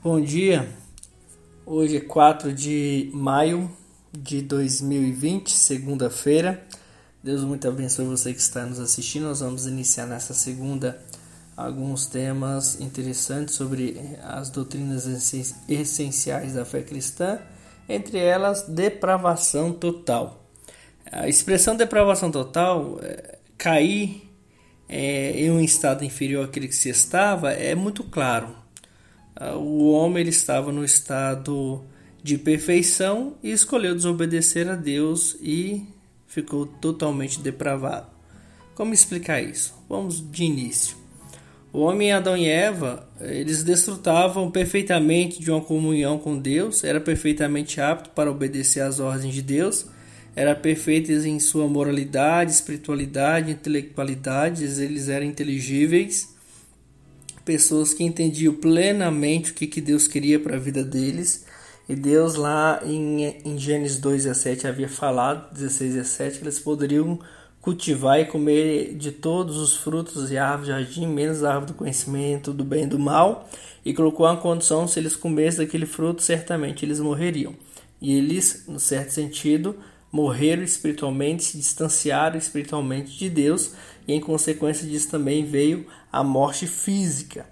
Bom dia, hoje é 4 de maio de 2020, segunda-feira. Deus muito abençoe você que está nos assistindo. Nós vamos iniciar nessa segunda alguns temas interessantes sobre as doutrinas essenciais da fé cristã, entre elas depravação total. A expressão depravação total, cair em um estado inferior àquele que se estava, é muito claro. O homem ele estava no estado de perfeição e escolheu desobedecer a Deus e ficou totalmente depravado. Como explicar isso? Vamos de início. O homem Adão e Eva, eles desfrutavam perfeitamente de uma comunhão com Deus, era perfeitamente apto para obedecer às ordens de Deus, era perfeitos em sua moralidade, espiritualidade, intelectualidade, eles eram inteligíveis, pessoas que entendiam plenamente o que Deus queria para a vida deles. E Deus lá em Gênesis 2:17 havia falado, 16:17, que eles poderiam cultivar e comer de todos os frutos e árvores do jardim, menos a árvore do conhecimento do bem e do mal, e colocou uma condição: se eles comessem daquele fruto, certamente eles morreriam. E eles, no certo sentido, morreram espiritualmente, se distanciaram espiritualmente de Deus, e em consequência disso também veio a morte física.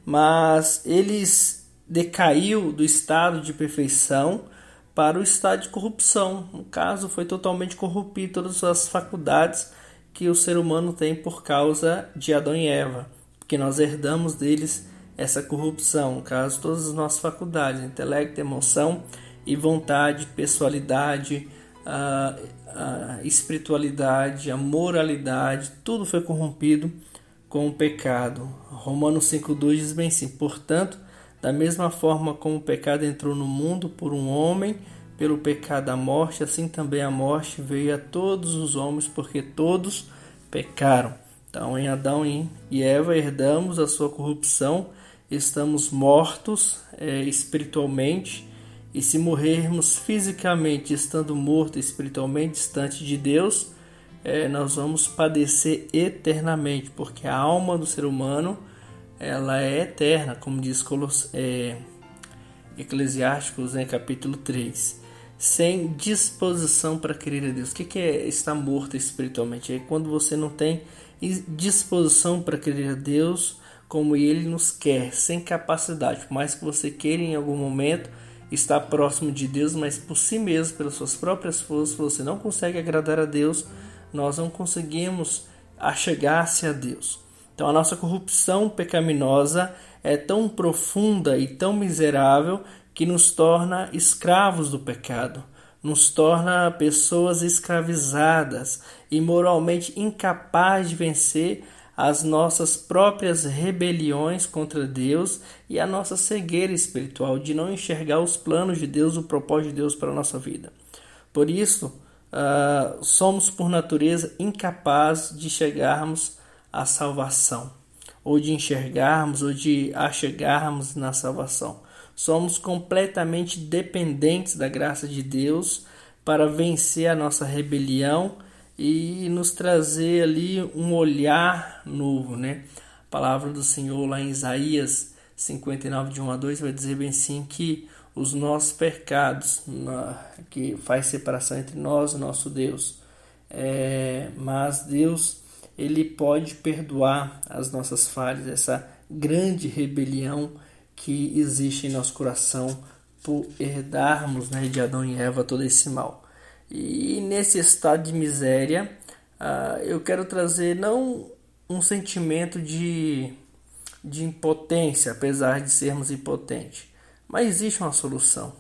Mas eles decaiu do estado de perfeição para o estado de corrupção. No caso, foi totalmente corrompido todas as faculdades que o ser humano tem por causa de Adão e Eva, porque nós herdamos deles essa corrupção. No caso, todas as nossas faculdades, intelecto, emoção e vontade, pessoalidade, a espiritualidade, a moralidade, tudo foi corrompido com o pecado. Romanos 5:2 diz bem assim: portanto, da mesma forma como o pecado entrou no mundo por um homem, pelo pecado a morte, assim também a morte veio a todos os homens, porque todos pecaram. Então, em Adão e Eva herdamos a sua corrupção, estamos mortos espiritualmente, e se morrermos fisicamente, estando morto espiritualmente, distante de Deus, nós vamos padecer eternamente, porque a alma do ser humano ela é eterna, como diz Eclesiásticos, capítulo 3. Sem disposição para querer a Deus. O que é estar morto espiritualmente? É quando você não tem disposição para querer a Deus como Ele nos quer, sem capacidade. Por mais que você queira em algum momento estar próximo de Deus, mas por si mesmo, pelas suas próprias forças, você não consegue agradar a Deus, nós não conseguimos achegar-se a Deus. Então a nossa corrupção pecaminosa é tão profunda e tão miserável que nos torna escravos do pecado, nos torna pessoas escravizadas e moralmente incapazes de vencer as nossas próprias rebeliões contra Deus e a nossa cegueira espiritual de não enxergar os planos de Deus, o propósito de Deus para a nossa vida. Por isso, somos por natureza incapazes de chegarmos à salvação, ou de enxergarmos, ou de achegarmos na salvação. Somos completamente dependentes da graça de Deus para vencer a nossa rebelião e nos trazer ali um olhar novo, A palavra do Senhor lá em Isaías 59, de 1-2, vai dizer bem assim que os nossos pecados, que faz separação entre nós e nosso Deus, mas Deus, Ele pode perdoar as nossas falhas, essa grande rebelião que existe em nosso coração por herdarmos de Adão e Eva todo esse mal. E nesse estado de miséria, eu quero trazer não um sentimento de impotência, apesar de sermos impotentes, mas existe uma solução.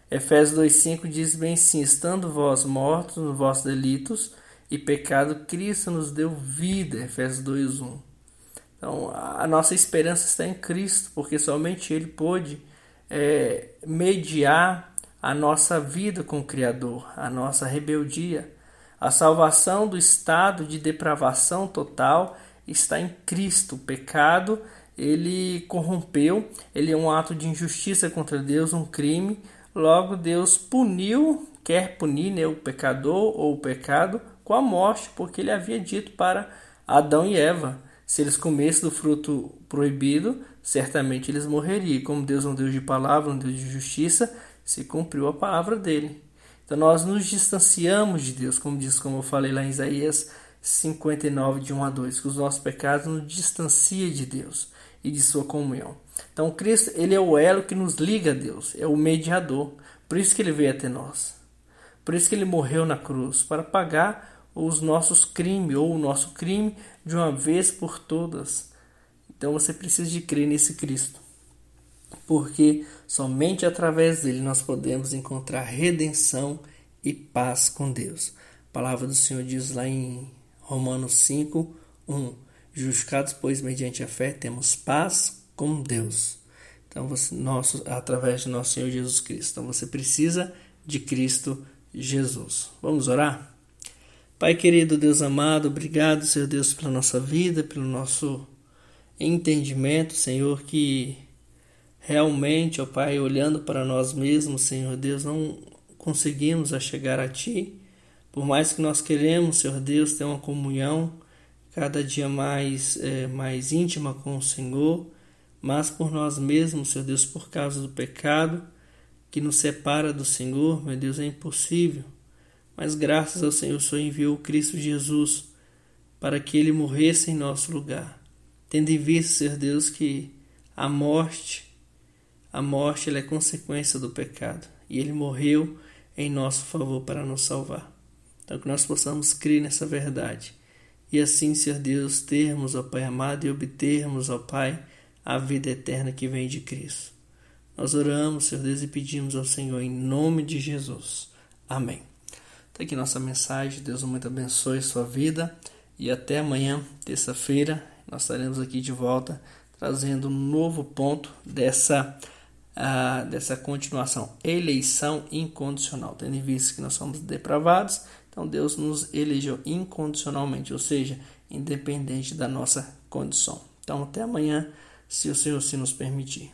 Efésios 2:5 diz bem assim: estando vós mortos nos vossos delitos e pecado, Cristo nos deu vida. Efésios 2:1. Então a nossa esperança está em Cristo, porque somente Ele pôde mediar a nossa vida com o Criador, a nossa rebeldia. A salvação do estado de depravação total está em Cristo. O pecado, ele corrompeu, ele é um ato de injustiça contra Deus, um crime. Logo, Deus quer punir o pecador ou o pecado com a morte, porque Ele havia dito para Adão e Eva Se eles comessem do fruto proibido, certamente eles morreriam. Como Deus é um Deus de palavra, um Deus de justiça, se cumpriu a palavra dele. Então nós nos distanciamos de Deus, como eu falei lá em Isaías 59, de 1 a 2, que os nossos pecados nos distanciam de Deus e de sua comunhão. Então Cristo, ele é o elo que nos liga a Deus, é o mediador. Por isso que ele veio até nós. Por isso que ele morreu na cruz, para pagar os nossos crimes, ou o nosso crime, de uma vez por todas. Então você precisa de crer nesse Cristo, porque somente através dele nós podemos encontrar redenção e paz com Deus. A palavra do Senhor diz lá em Romanos 5, 1: justificados, pois, mediante a fé, temos paz com Deus. Então, através de nosso Senhor Jesus Cristo. Então, você precisa de Cristo Jesus. Vamos orar? Pai querido, Deus amado, obrigado, Senhor Deus, pela nossa vida, pelo nosso entendimento, Senhor, que realmente, ó Pai, olhando para nós mesmos, Senhor Deus, não conseguimos chegar a Ti. Por mais que nós queremos, Senhor Deus, ter uma comunhão cada dia mais íntima com o Senhor, mas por nós mesmos, Senhor Deus, por causa do pecado que nos separa do Senhor, meu Deus, é impossível. Mas graças ao Senhor, o Senhor enviou o Cristo Jesus para que Ele morresse em nosso lugar. Tendo em vista, Senhor Deus, que a morte ela é consequência do pecado. E Ele morreu em nosso favor para nos salvar. Então que nós possamos crer nessa verdade. E assim, Senhor Deus, termos, ó Pai amado, e obtermos, ó Pai, a vida eterna que vem de Cristo. Nós oramos, Senhor Deus, e pedimos ao Senhor em nome de Jesus. Amém. Está aqui nossa mensagem. Deus muito abençoe sua vida. E até amanhã, terça-feira, nós estaremos aqui de volta, trazendo um novo ponto dessa continuação. Eleição incondicional. Tendo em vista que nós somos depravados, então Deus nos elegeu incondicionalmente, ou seja, independente da nossa condição. Então até amanhã, se o Senhor se nos permitir.